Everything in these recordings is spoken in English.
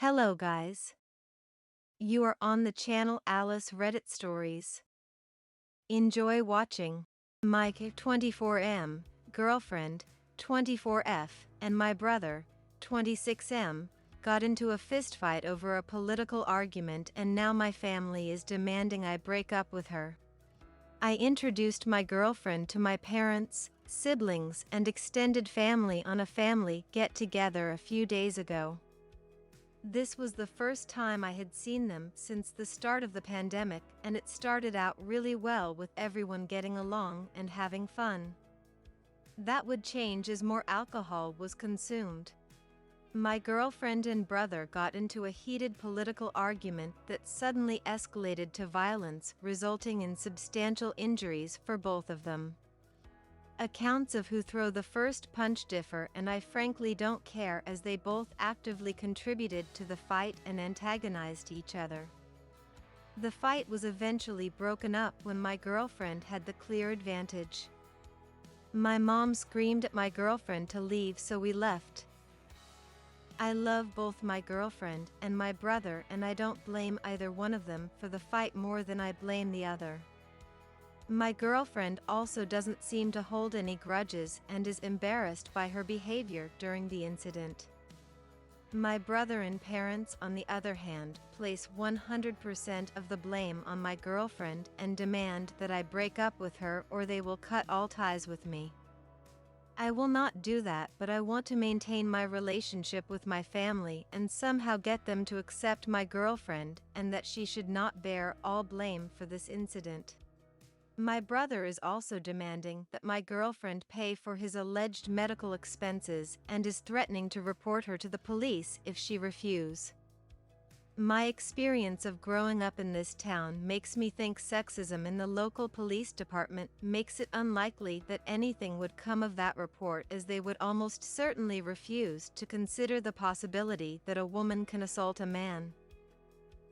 Hello guys. You are on the channel Alice Reddit Stories. Enjoy watching. Mike 24M, girlfriend 24F, and my brother 26M got into a fistfight over a political argument, and now my family is demanding I break up with her. I introduced my girlfriend to my parents, siblings, and extended family on a family get-together a few days ago. This was the first time I had seen them since the start of the pandemic, and it started out really well with everyone getting along and having fun. That would change as more alcohol was consumed. My girlfriend and brother got into a heated political argument that suddenly escalated to violence, resulting in substantial injuries for both of them. Accounts of who throw the first punch differ, and I frankly don't care, as they both actively contributed to the fight and antagonized each other. The fight was eventually broken up when my girlfriend had the clear advantage. My mom screamed at my girlfriend to leave, so we left. I love both my girlfriend and my brother, and I don't blame either one of them for the fight more than I blame the other. My girlfriend also doesn't seem to hold any grudges and is embarrassed by her behavior during the incident. My brother and parents, on the other hand, place 100% of the blame on my girlfriend and demand that I break up with her or they will cut all ties with me. I will not do that, but I want to maintain my relationship with my family and somehow get them to accept my girlfriend and that she should not bear all blame for this incident. My brother is also demanding that my girlfriend pay for his alleged medical expenses and is threatening to report her to the police if she refuses. My experience of growing up in this town makes me think sexism in the local police department makes it unlikely that anything would come of that report, as they would almost certainly refuse to consider the possibility that a woman can assault a man.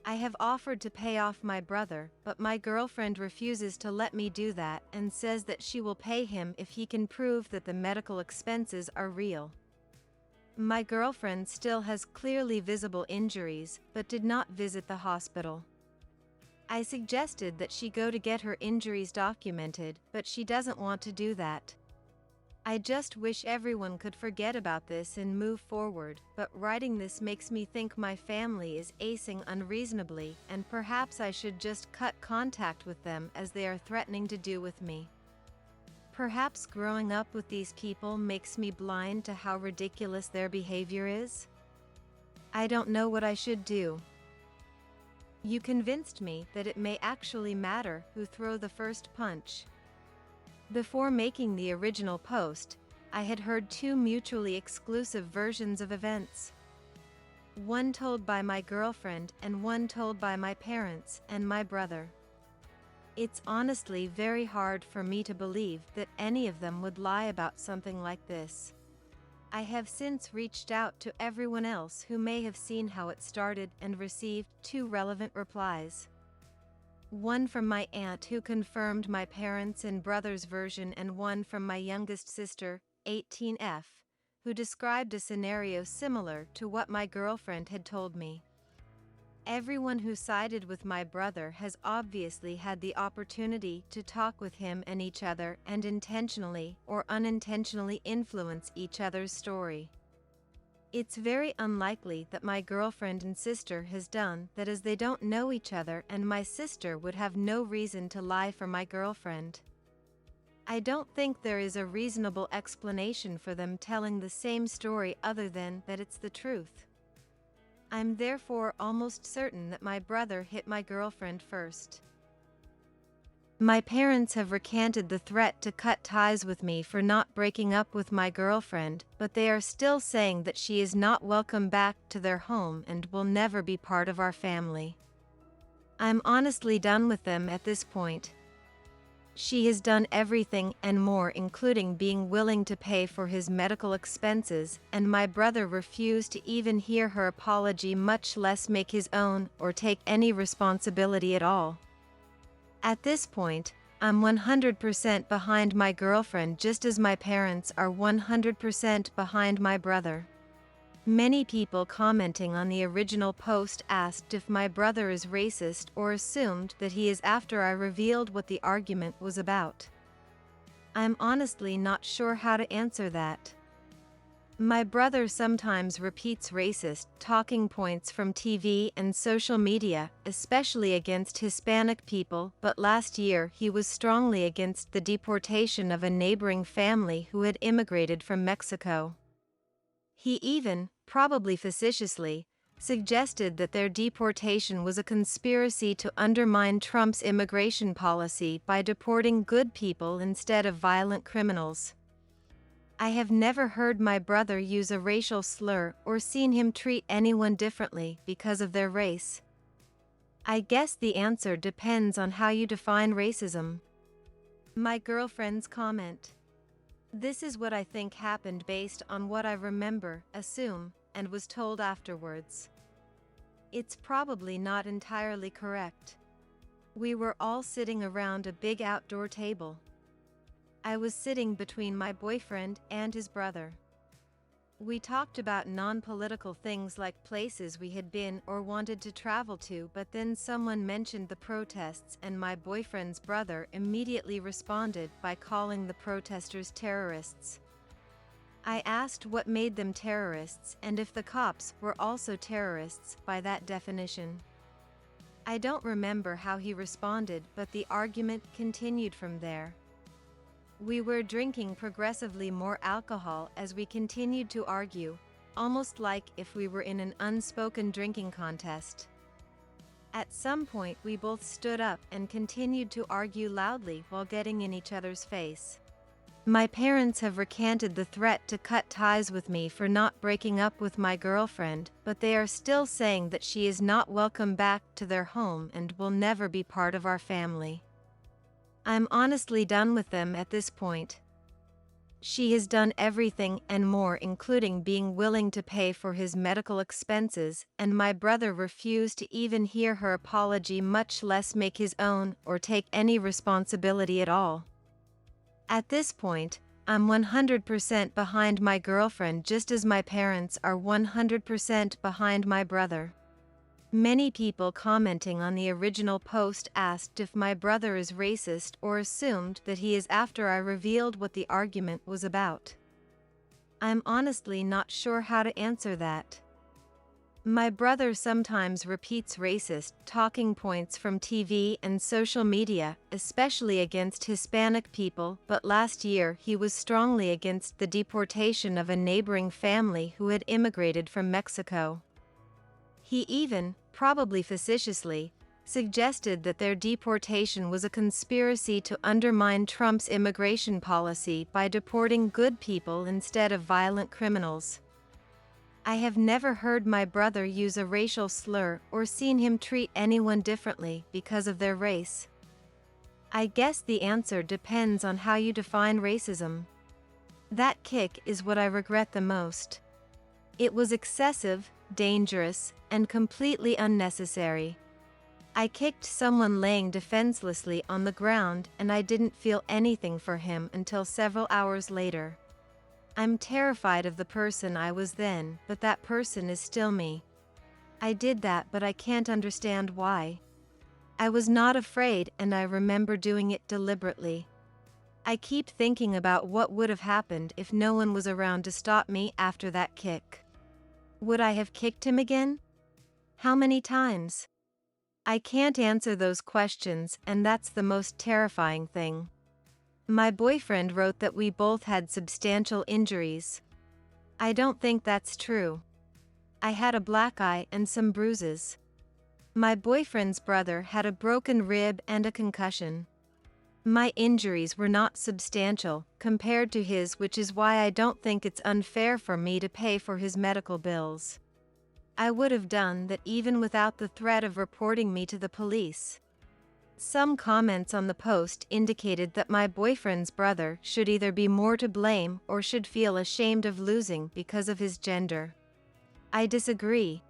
I have offered to pay off my brother, but my girlfriend refuses to let me do that and says that she will pay him if he can prove that the medical expenses are real. My girlfriend still has clearly visible injuries, but did not visit the hospital. I suggested that she go to get her injuries documented, but she doesn't want to do that. I just wish everyone could forget about this and move forward, but writing this makes me think my family is acing unreasonably, and perhaps I should just cut contact with them as they are threatening to do with me. Perhaps growing up with these people makes me blind to how ridiculous their behavior is. I don't know what I should do. You convinced me that it may actually matter who throw the first punch. Before making the original post, I had heard two mutually exclusive versions of events. One told by my girlfriend and one told by my parents and my brother. It's honestly very hard for me to believe that any of them would lie about something like this. I have since reached out to everyone else who may have seen how it started and received two relevant replies. One from my aunt, who confirmed my parents' and brother's version, and one from my youngest sister, 18F, who described a scenario similar to what my girlfriend had told me. Everyone who sided with my brother has obviously had the opportunity to talk with him and each other and intentionally or unintentionally influence each other's story. It's very unlikely that my girlfriend and sister has done that, as they don't know each other and my sister would have no reason to lie for my girlfriend. I don't think there is a reasonable explanation for them telling the same story other than that it's the truth. I'm therefore almost certain that my brother hit my girlfriend first. My parents have recanted the threat to cut ties with me for not breaking up with my girlfriend, but they are still saying that she is not welcome back to their home and will never be part of our family. I'm honestly done with them at this point. She has done everything and more, including being willing to pay for his medical expenses, and my brother refused to even hear her apology, much less make his own or take any responsibility at all. At this point, I'm 100% behind my girlfriend, just as my parents are 100% behind my brother. Many people commenting on the original post asked if my brother is racist or assumed that he is after I revealed what the argument was about. I'm honestly not sure how to answer that. My brother sometimes repeats racist talking points from TV and social media, especially against Hispanic people, but last year he was strongly against the deportation of a neighboring family who had immigrated from Mexico. He even, probably facetiously, suggested that their deportation was a conspiracy to undermine Trump's immigration policy by deporting good people instead of violent criminals. I have never heard my brother use a racial slur or seen him treat anyone differently because of their race. I guess the answer depends on how you define racism. My girlfriend's comment. This is what I think happened based on what I remember, assume, and was told afterwards. It's probably not entirely correct. We were all sitting around a big outdoor table. I was sitting between my boyfriend and his brother. We talked about non-political things like places we had been or wanted to travel to, but then someone mentioned the protests and my boyfriend's brother immediately responded by calling the protesters terrorists. I asked what made them terrorists and if the cops were also terrorists by that definition. I don't remember how he responded, but the argument continued from there. We were drinking progressively more alcohol as we continued to argue, almost like if we were in an unspoken drinking contest. At some point we both stood up and continued to argue loudly while getting in each other's face. My parents have recanted the threat to cut ties with me for not breaking up with my girlfriend, but they are still saying that she is not welcome back to their home and will never be part of our family. I'm honestly done with them at this point. She has done everything and more, including being willing to pay for his medical expenses, and my brother refused to even hear her apology, much less make his own or take any responsibility at all. At this point, I'm 100% behind my girlfriend, just as my parents are 100% behind my brother. Many people commenting on the original post asked if my brother is racist or assumed that he is after I revealed what the argument was about. I'm honestly not sure how to answer that. My brother sometimes repeats racist talking points from TV and social media, especially against Hispanic people, but last year he was strongly against the deportation of a neighboring family who had immigrated from Mexico. He even, probably facetiously, suggested that their deportation was a conspiracy to undermine Trump's immigration policy by deporting good people instead of violent criminals. I have never heard my brother use a racial slur or seen him treat anyone differently because of their race. I guess the answer depends on how you define racism. That kick is what I regret the most. It was excessive, dangerous, and completely unnecessary. I kicked someone laying defenselessly on the ground and I didn't feel anything for him until several hours later. I'm terrified of the person I was then, but that person is still me. I did that, but I can't understand why. I was not afraid and I remember doing it deliberately. I keep thinking about what would have happened if no one was around to stop me after that kick. Would I have kicked him again? How many times? I can't answer those questions, and that's the most terrifying thing. My boyfriend wrote that we both had substantial injuries. I don't think that's true. I had a black eye and some bruises. My boyfriend's brother had a broken rib and a concussion. My injuries were not substantial compared to his, which is why I don't think it's unfair for me to pay for his medical bills. I would have done that even without the threat of reporting me to the police. Some comments on the post indicated that my boyfriend's brother should either be more to blame or should feel ashamed of losing because of his gender. I disagree.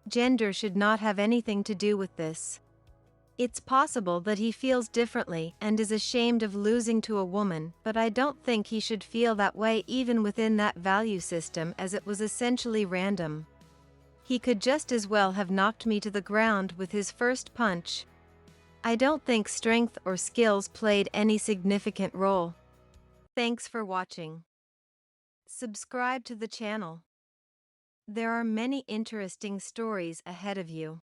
Gender should not have anything to do with this. It's possible that he feels differently and is ashamed of losing to a woman, but I don't think he should feel that way even within that value system, as it was essentially random. He could just as well have knocked me to the ground with his first punch. I don't think strength or skills played any significant role. Thanks for watching. Subscribe to the channel. There are many interesting stories ahead of you.